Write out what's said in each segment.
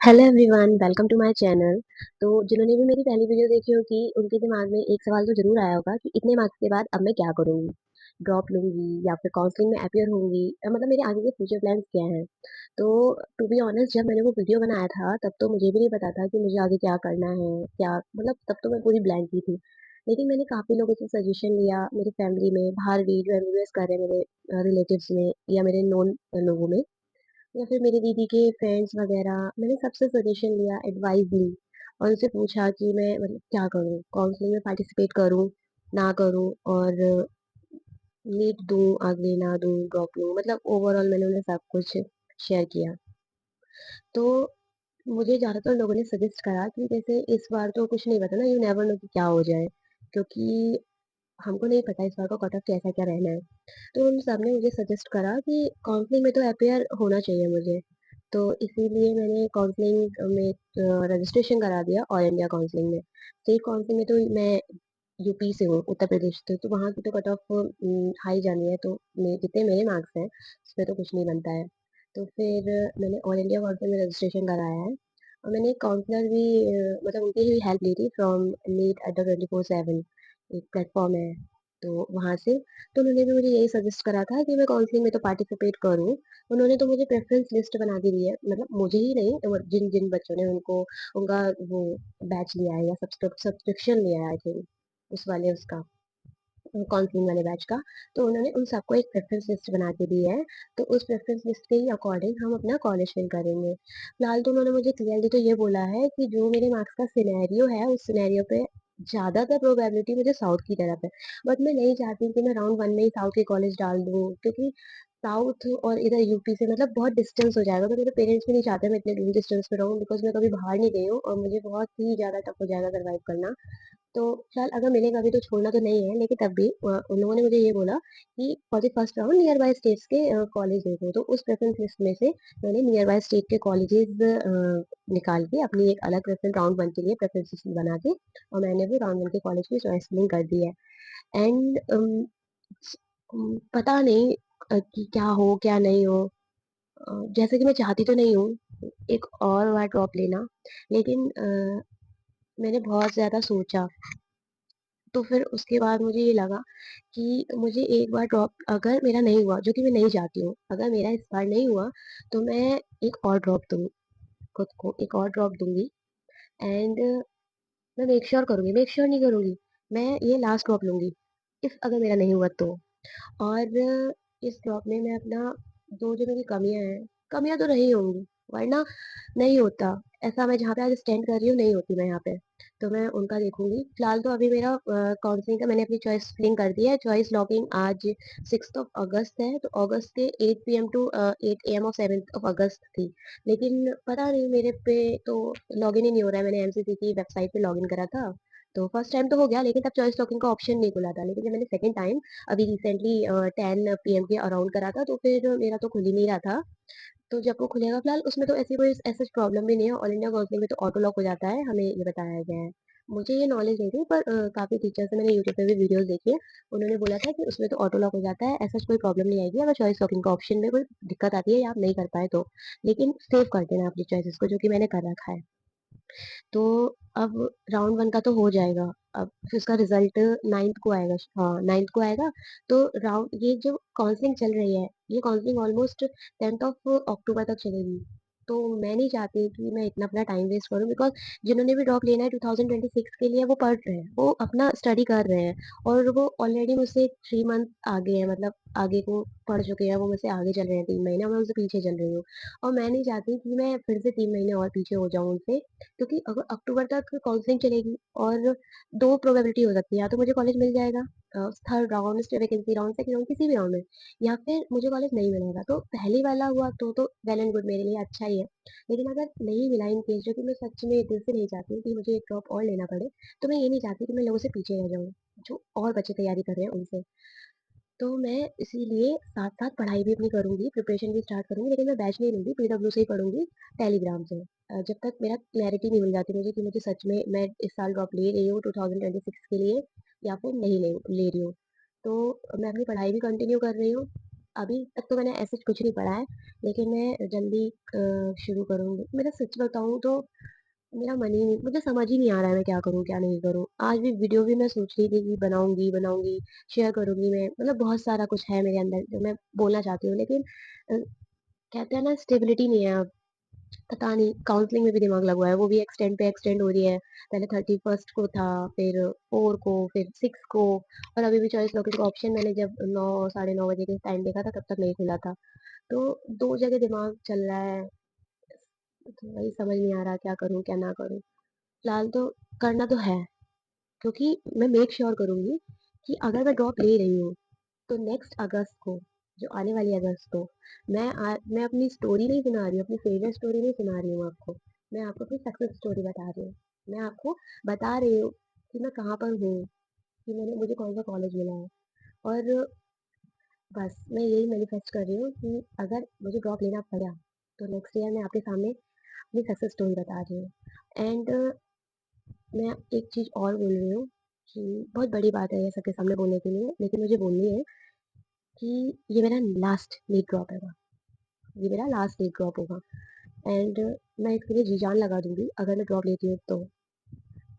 Hello everyone, welcome to my channel. तो जिन्होंने भी मेरी पहली वीडियो देखी होगी उनके दिमाग में एक सवाल तो जरूर आया होगा कि इतने मार्क्स के बाद अब मैं क्या करूंगी। ड्रॉप लूंगी या फिर काउंसलिंग में अपियर होंगी, मतलब मेरे आगे के फ्यूचर प्लान्स क्या हैं। तो टू बी ऑनेस्ट, जब मैंने वो वीडियो बनाया था तब तो मुझे भी नहीं पता था कि मुझे आगे क्या करना है। क्या मतलब, तब तो मैं पूरी ब्लैंक ही थी। लेकिन मैंने काफी लोगों से सजेशन लिया, मेरी फैमिली में, बाहर भी जो एमबीबीएस कर रहे हैं मेरे रिलेटिव्स में या मेरे नोन लोगों में, या फिर मेरी दीदी के फ्रेंड्स वगैरह। मैंने सबसे सजेशन लिया, एडवाइस ली और उनसे पूछा कि मैं मतलब क्या करूँ, काउंसलिंग में पार्टिसिपेट करूँ ना करूँ, और नीट दूँ आगे ना दूँ, ड्रॉप लूँ, मतलब ओवरऑल मैंने उन्हें सब कुछ शेयर किया। तो मुझे ज़्यादातर लोगों ने सजेस्ट करा कि जैसे इस बार तो कुछ नहीं पता ना, यू नेवर नो कि क्या हो जाए, क्योंकि हमको नहीं पता इस बार का कट ऑफ कैसा क्या रहना है। तो उन सब ने मुझे सजेस्ट करा कि काउंसलिंग में तो अपेयर होना चाहिए मुझे। तो इसीलिए मैंने काउंसलिंग में रजिस्ट्रेशन करा दिया, ऑल इंडिया काउंसलिंग में। स्टेट काउंसलिंग में तो मैं यूपी से हूँ, उत्तर प्रदेश से, तो वहाँ की तो कट ऑफ हाई जानी है, तो जितने मेरे मार्क्स हैं उसमें तो कुछ नहीं बनता है। तो फिर मैंने ऑल इंडिया काउंसलिंग में रजिस्ट्रेशन कराया है। और मैंने एक काउंसलर भी मतलब उनकी ही हेल्प ली थी, फ्रॉम नीट अड्डा 24/7, एक प्लेटफॉर्म है, तो वहाँ से। तो उन्होंने भी मुझे यही सजेस्ट करा था कि मैं काउंसलिंग में तो पार्टिसिपेट करूँ। उन्होंने तो मुझे प्रेफरेंस लिस्ट बना के दी है, मतलब मुझे ही नहीं, जिन जिन बच्चों ने उनको उनका वो बैच लिया है या सब्सक्रिप्शन लिया है, आई थिंक उस वाले उसका, काउंसलिंग वाले बैच का। तो उन्होंने उन सबको एक प्रेफरेंस लिस्ट बना के दी है। तो उस प्रेफरेंस लिस्ट के ही अकॉर्डिंग हम अपना कॉलेज फिल करेंगे। फिलहाल तो उन्होंने मुझे क्लियरली तो ये बोला है कि जो मेरे मार्क्स का सिनेरियो है उस सिनेरियो पे ज्यादातर प्रोबेबिलिटी मुझे साउथ की तरफ है। बट मैं नहीं चाहती कि मैं राउंड वन में ही साउथ के कॉलेज डाल दूँ, क्योंकि साउथ और इधर यूपी से मतलब बहुत डिस्टेंस हो जाएगा। तो मेरे पेरेंट्स भी नहीं चाहते मैं इतने दूर डिस्टेंस पे रहूँ, बिकॉज मैं कभी बाहर नहीं गई हूँ और मुझे बहुत ही ज्यादा टफ हो जाएगा सर्वाइव करना। तो फिलहाल अगर मिलेगा भी तो छोड़ना तो नहीं है, लेकिन तब भी उन लोगों ने मुझे ये बोला कि for the first round near by states के कॉलेज देखो। तो उस प्रेफरेंस लिस्ट में से मैंने नियर बाय स्टेट के कॉलेजेस निकाल के अपनी एक अलग प्रेफरेंस राउंड वन के लिए प्रेफरेंस लिस्ट बना के, और मैंने वो राउंड वन के कॉलेज की चॉइस फिलिंग कर दी है। एंड पता नहीं कि क्या हो क्या नहीं हो। जैसे कि मैं चाहती तो नहीं हूँ एक और बार ड्रॉप लेना, लेकिन मैंने बहुत ज्यादा सोचा। तो फिर उसके बाद मुझे ये लगा कि मुझे एक बार ड्रॉप अगर मेरा नहीं हुआ, जो कि मैं नहीं चाहती हूँ, अगर मेरा इस बार नहीं हुआ तो मैं एक और ड्रॉप दूंगी, खुद को एक और ड्रॉप दूंगी। एंड मैं मेक श्योर करूंगी, मेक श्योर नहीं करूंगी, मैं ये लास्ट ड्रॉप लूंगी इफ अगर मेरा नहीं हुआ तो। और इस जॉब में मैं अपना, जो मेरी कमियां हैं, कमियां तो रही होंगी, वरना नहीं होता ऐसा। मैं जहाँ पे आज स्टैंड कर रही हूँ नहीं होती मैं यहाँ पे। तो मैं उनका देखूंगी। फिलहाल तो अभी मेरा काउंसलिंग का मैंने अपनी चॉइस फिलिंग कर दी है। चॉइस लॉगिंग आज 6 अगस्त है, तो अगस्त के 8 PM टू 8 AM और 7 अगस्त थी। लेकिन पता नहीं मेरे पे तो लॉगिन ही नहीं हो रहा है। मैंने एमसीसी की वेबसाइट पे लॉगिन करा था, तो फर्स्ट टाइम तो हो गया, लेकिन तब चॉइस लॉगिंग का ऑप्शन नहीं खुला था। लेकिन जब मैंने सेकंड टाइम अभी रिसेंटली 10 PM के अराउंड करा था, तो फिर मेरा तो खुल ही नहीं रहा था। तो जब वो खुलेगा, फिलहाल उसमें तो ऐसी कोई ऐसा प्रॉब्लम भी नहीं है। ऑल इंडिया काउंसलिंग में तो ऑटो लॉक हो जाता है, हमें ये बताया गया है। मुझे ये नॉलेज नहीं थी, पर काफी टीचर्स से मैंने यूट्यूब पे भी वीडियोस देखी है, उन्होंने बोला था कि उसमें तो ऑटो लॉक हो जाता है, ऐसा कोई प्रॉब्लम नहीं आएगी अगर चॉइस लॉकिंग का ऑप्शन में कोई दिक्कत आती है या आप नहीं कर पाए तो। लेकिन सेव कर देना अपनी चॉइसेस को, जो कि मैंने कर रखा है। तो अब राउंड वन का तो हो जाएगा। अब फिर उसका रिजल्ट 9th को आएगा, हाँ 9th को आएगा। तो राउंड ये जो काउंसलिंग चल रही है, ये counselling almost 10th of October तक चलेगी। तो मैं नहीं चाहती कि मैं इतना अपना टाइम वेस्ट करूं, बिकॉज जिन्होंने भी ड्रॉप लेना है 2026 के लिए, वो पढ़ रहे हैं, वो अपना स्टडी कर रहे हैं, और वो ऑलरेडी मुझसे 3 मंथ आगे है, मतलब आगे को पढ़ चुके हैं। वो मुझसे आगे चल रहे हैं 3 महीने, मैं उनसे पीछे चल रही हूँ। और मैं नहीं चाहती कि मैं फिर से 3 महीने और पीछे हो जाऊं उनसे, क्योंकि अगर अक्टूबर तक काउंसलिंग चलेगी और दो प्रोबेबिलिटी हो सकती है, या तो मुझे कॉलेज मिल जाएगा third round, vacancy round, second round, किसी भी राउंड में, या फिर मुझे कॉलेज नहीं मिलेगा। तो पहली वाला हुआ तो वेल एंड गुड, मेरे लिए अच्छा ही है। लेकिन अगर नहीं मिला इन केस, जो कि मैं सच में दिल से नहीं चाहती हूँ कि मुझे एक ड्रॉप और लेना पड़े, तो मैं ये नहीं चाहती कि मैं लोगों से पीछे रह जाऊँ जो और बच्चे तैयारी कर रहे हैं उनसे। तो मैं इसीलिए साथ साथ पढ़ाई भी अपनी करूंगी, प्रिपरेशन भी स्टार्ट करूंगी, लेकिन मैं बैच नहीं लूंगी, पीडब्ल्यू से ही पढ़ूंगी, टेलीग्राम से। जब तक मेरा क्लैरिटी नहीं मिल जाती मुझे कि मुझे सच में मैं इस साल ड्रॉप ले रही हूँ 2026 के लिए या फिर नहीं ले ले रही हूँ। तो मैं अपनी पढ़ाई भी कंटिन्यू कर रही हूँ, अभी तक तो मैंने ऐसे कुछ नहीं पढ़ा है, लेकिन मैं जल्दी शुरू करूँगी। मेरा सच बताऊँ तो मेरा मन ही नहीं, मुझे समझ ही नहीं आ रहा है मैं क्या करूँ, क्या नहीं करूँ। आज भी वीडियो भी मैं सोच रही थी कि बनाऊँगी, बनाऊँगी, शेयर करूँगी मैं, मतलब बहुत सारा कुछ है मेरे अंदर जो मैं बोलना चाहती हूँ, लेकिन अ, कहते हैं ना स्टेबिलिटी नहीं है अब। पता नहीं, काउंसलिंग में भी दिमाग लगा हुआ है, वो भी एक्सटेंड पे एक्सटेंड हो रही है। पहले 31st को था, फिर 4 को, फिर 6 को, और अभी भी चॉइस लॉकिंग का ऑप्शन मैंने जब 9 साढ़े 9 बजे के टाइम देखा था तब तक नहीं खुला था। तो 2 जगह दिमाग चल रहा है, तो वही समझ नहीं आ रहा क्या करूँ, क्या ना करूँ? फिलहाल तो करना तो है, क्योंकि मैं मेक श्योर करूँगी कि अगर मैं ड्रॉप ले रही हूँ, तो नेक्स्ट अगस्त को, जो आने वाली अगस्त को, मैं अपनी स्टोरी नहीं सुना रही हूँ, अपनी फेलियर स्टोरी नहीं सुना रही हूँ आपको। मैं आपको अपनी सक्सेस स्टोरी बता रही हूँ। मैं आपको बता रही हूँ कि मैं कहाँ पर हूँ, कि मुझे कौन-सा कॉलेज मिला है, और बस मैं यही मैनिफेस्ट कर रही हूँ कि अगर मुझे ड्रॉप लेना पड़ा, तो नेक्स्ट ईयर मैं आपके सामने अपनी सक्सेस स्टोरी बता रही हूँ। एंड मैं एक चीज़ और बोल रही हूँ कि बहुत बड़ी बात है ये सबके सामने बोलने के लिए, लेकिन मुझे बोलनी है कि ये मेरा लास्ट नीट ड्रॉप है। ये मेरा लास्ट नीट ड्रॉप होगा, एंड मैं इसके लिए जी-जान लगा दूँगी अगर मैं ड्रॉप लेती हूँ तो।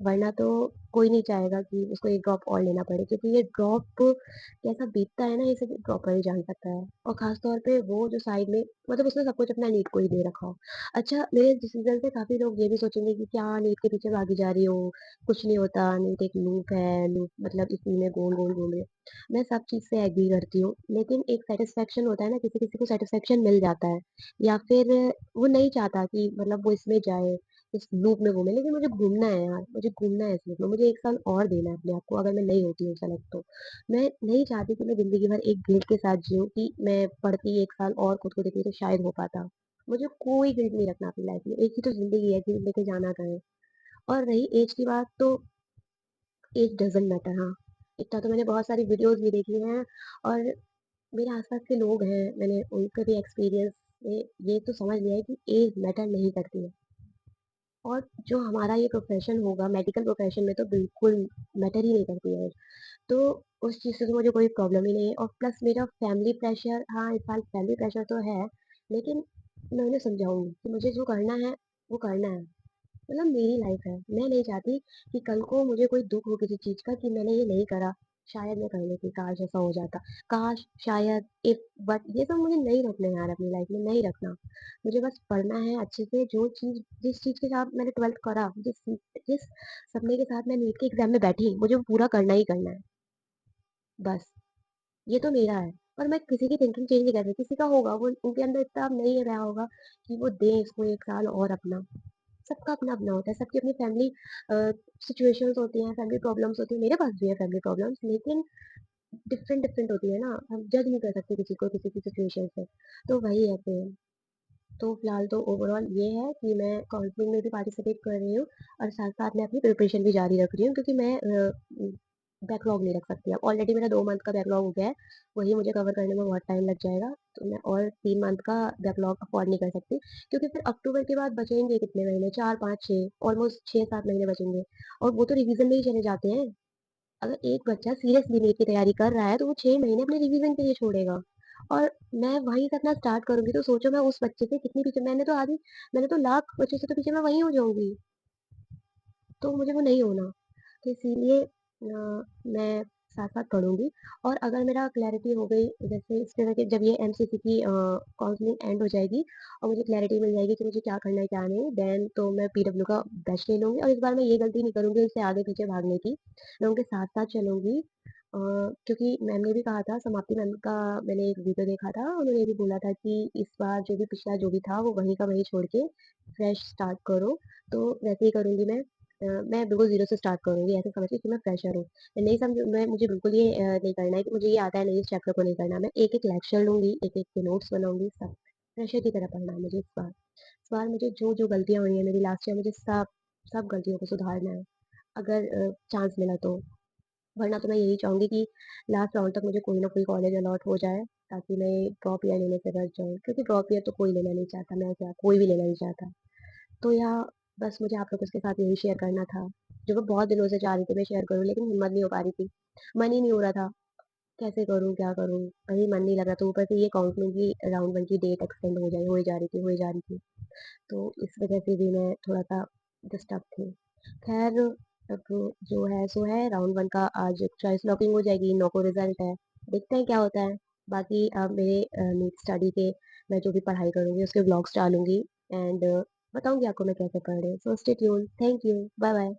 वरना तो कोई नहीं चाहेगा कि उसको एक ड्रॉप और लेना पड़े, क्योंकि ये ड्रॉप कैसा बीतता है ना, ये सिर्फ़ ड्रॉपर ही जान सकता है। और ख़ास तौर पे वो जो साइड में, मतलब उसने सब कुछ अपना नीट को ही दे रखा हो। अच्छा, मेरे डिसीज़न से काफ़ी लोग ये भी सोचेंगे कि क्या नीट के पीछे भागी जा रही हो, कुछ नहीं होता, नीट एक लूप है, लूप मतलब इसी में गोल-गोल घूम रही हो। मैं सब चीज़ से एग्री करती हूँ, लेकिन एक सैटिस्फैक्शन होता है ना, किसी-किसी को सैटिस्फैक्शन मिल जाता है, या फिर वो नहीं चाहता कि मतलब वो इसमें जाए, इस लूप में घूमे, लेकिन मुझे घूमना है यार, मुझे घूमना है इस लूप में, मुझे 1 साल और देना है अपने आप को, अगर मैं नहीं होती हूँ सेलेक्ट तो। मैं नहीं चाहती कि मैं ज़िंदगी भर एक गिल्ट के साथ जिऊँ कि मैं पढ़ती 1 साल और खुद को देती तो शायद हो पाता। मुझे कोई गिल्ट नहीं रखना अपनी लाइफ़ में, एक ही तो ज़िंदगी है, गिल्ट लेके जाना कहाँ है? और रही ऐज की बात, तो ऐज डज़न्ट मैटर, हाँ। इतना तो मैंने बहुत सारी वीडियोज़ भी देखी हैं, और मेरे आस-पास के लोग हैं, मैंने उनके भी एक्सपीरियंस से ये तो समझ लिया है कि ऐज मैटर नहीं करती है। और जो हमारा ये प्रोफ़ेशन होगा, मेडिकल प्रोफ़ेशन में तो बिल्कुल मैटर ही नहीं करती है। तो उस चीज़ से तो मुझे कोई प्रॉब्लम ही नहीं है, और प्लस मेरा फैमिली प्रेशर, हाँ, इस साल फैमिली प्रेशर तो है, लेकिन मैं उन्हें समझाऊँगी कि मुझे जो करना है, वो करना है। मतलब मेरी लाइफ है। मैं नहीं चाहती कि कल को मुझे कोई दुःख हो किसी चीज़ का कि मैंने ये नहीं करा, शायद मैं कर लेती, काश ऐसा हो जाता। काश, शायद, इफ, बट ये सब मुझे नहीं रखना है यार अपनी लाइफ में, नहीं रखना। मुझे बस पढ़ना है अच्छे से, जो चीज़ जिस चीज़ के साथ मैंने 12th करा, जिस सपने के साथ मैं नीट के एग्ज़ाम में बैठी, मुझे वो पूरा करना ही करना है, बस। ये तो मेरा है, और मैं किसी की थिंकिंग चेंज नहीं कर सकती। किसी का होगा, वो उनके अंदर इतना नहीं रहा होगा कि वो दें इसको 1 साल और अपना। सबका अपना-अपना होता है, सबकी अपनी फैमिली सिचुएशंस होती हैं, फैमिली प्रॉब्लम्स होती हैं, मेरे पास भी है फैमिली प्रॉब्लम्स, लेकिन डिफरेंट डिफरेंट होती है ना, हम जज नहीं कर सकते किसी को किसी की सिचुएशन से। तो वही है फिर। तो फिलहाल तो ओवरऑल ये है कि मैं काउंसलिंग में भी पार्टिसिपेट कर रही हूँ, और साथ-साथ मैं अपनी प्रिपरेशन भी जारी रख रही हूँ, क्योंकि मैं बैकलॉग नहीं रख सकती अब। ऑलरेडी मेरा 2 मंथ का बैकलॉग हो गया है, वही मुझे कवर करने में बहुत टाइम लग जाएगा, तो मैं और 3 मंथ का बैकलॉग अफोर्ड नहीं कर सकती, क्योंकि फिर अक्टूबर के बाद बचेंगे कितने महीने, 4, 5, 6, ऑलमोस्ट 6-7 महीने बचेंगे, और वो तो रिवीजन में ही चले जाते हैं। अगर एक बच्चा सीरियसली नीट की तैयारी कर रहा है, तो वो 6 महीने अपने रिवीजन के लिए छोड़ेगा, और मैं वहीं से अपना स्टार्ट करूँगी, तो सोचो मैं उस बच्चे से कितनी पीछे, मैंने तो लाख बच्चों से तो पीछे मैं वहीं हो जाऊँगी, तो मुझे वो नहीं होना। तो इसीलिए मैं साथ-साथ पढ़ूँगी, और अगर मेरा क्लैरिटी हो गई, जैसे इस तरह के जब ये एमसीसी की काउंसलिंग एंड हो जाएगी और मुझे क्लैरिटी मिल जाएगी कि मुझे क्या करना है, क्या नहीं, देन तो मैं पीडब्ल्यू का बैच ले लूँगी, और इस बार मैं ये गलती नहीं करूँगी उनसे आगे-पीछे भागने की। मैं उनके साथ-साथ चलूँगी, क्योंकि मैम ने भी कहा था, समाप्ति मैम का मैंने एक वीडियो देखा था, उन्होंने ये भी बोला था कि इस बार जो भी पिछला जो भी था, वो वहीं का वहीं छोड़ के फ्रेश स्टार्ट करो। तो वैसे ही करूँगी मैं। मैं बिल्कुल ज़ीरो से स्टार्ट करूँगी, ऐसे समझिए कि मैं फ्रेशर हूँ। मैं नहीं समझ मैं मुझे बिल्कुल ये नहीं करना है कि मुझे ये आता है, नहीं, इस चैप्टर को नहीं करना। मैं एक-एक लेक्चर लूँगी, एक-एक के नोट्स बनाऊँगी, सब फ्रेशर की तरह पढ़ना है मुझे इस बार। इस बार मुझे जो-जो गलतियाँ हुई हैं मेरी लास्ट ईयर, मुझे सब गलतियों को सुधारना है, अगर चांस मिला तो। वरना तो मैं यही चाहूँगी कि लास्ट राउंड तक मुझे कोई ना कोई कॉलेज अलॉट हो जाए, ताकि मैं ड्रॉप ईयर लेने से बच जाऊँ। क्योंकि ड्रॉप ईयर तो कोई लेना नहीं चाहता, मैं क्या, कोई भी लेना नहीं चाहता। तो या बस मुझे आप लोगों के साथ यही शेयर करना था, जो मैं बहुत दिनों से चाह रही थी मैं शेयर करूँ, लेकिन हिम्मत नहीं हो पा रही थी। मन ही नहीं हो रहा था। कैसे करूँ, क्या करूँ? वही मन नहीं लग रहा, तो ऊपर से ये काउंसलिंग की राउंड 1 की डेट एक्सटेंड हो ही जा रही थी, हो ही जा रही थी। तो इस वजह से भी मैं थोड़ा-सा डिस्टर्ब थी। ख़ैर अब जो है सो है, राउंड 1 का आज चॉइस लॉकिंग हो जाएगी, 9 को रिज़ल्ट है। देखते हैं क्या होता है। बाकी मेरे नीट स्टडी के मैं जो भी पढ़ाई करूँगी उसके व्लॉग्स डालूँगी एंड बताऊँगी आपको मैं कैसे पढ़ रही हूँ। So stay tuned. Thank you. Bye-bye.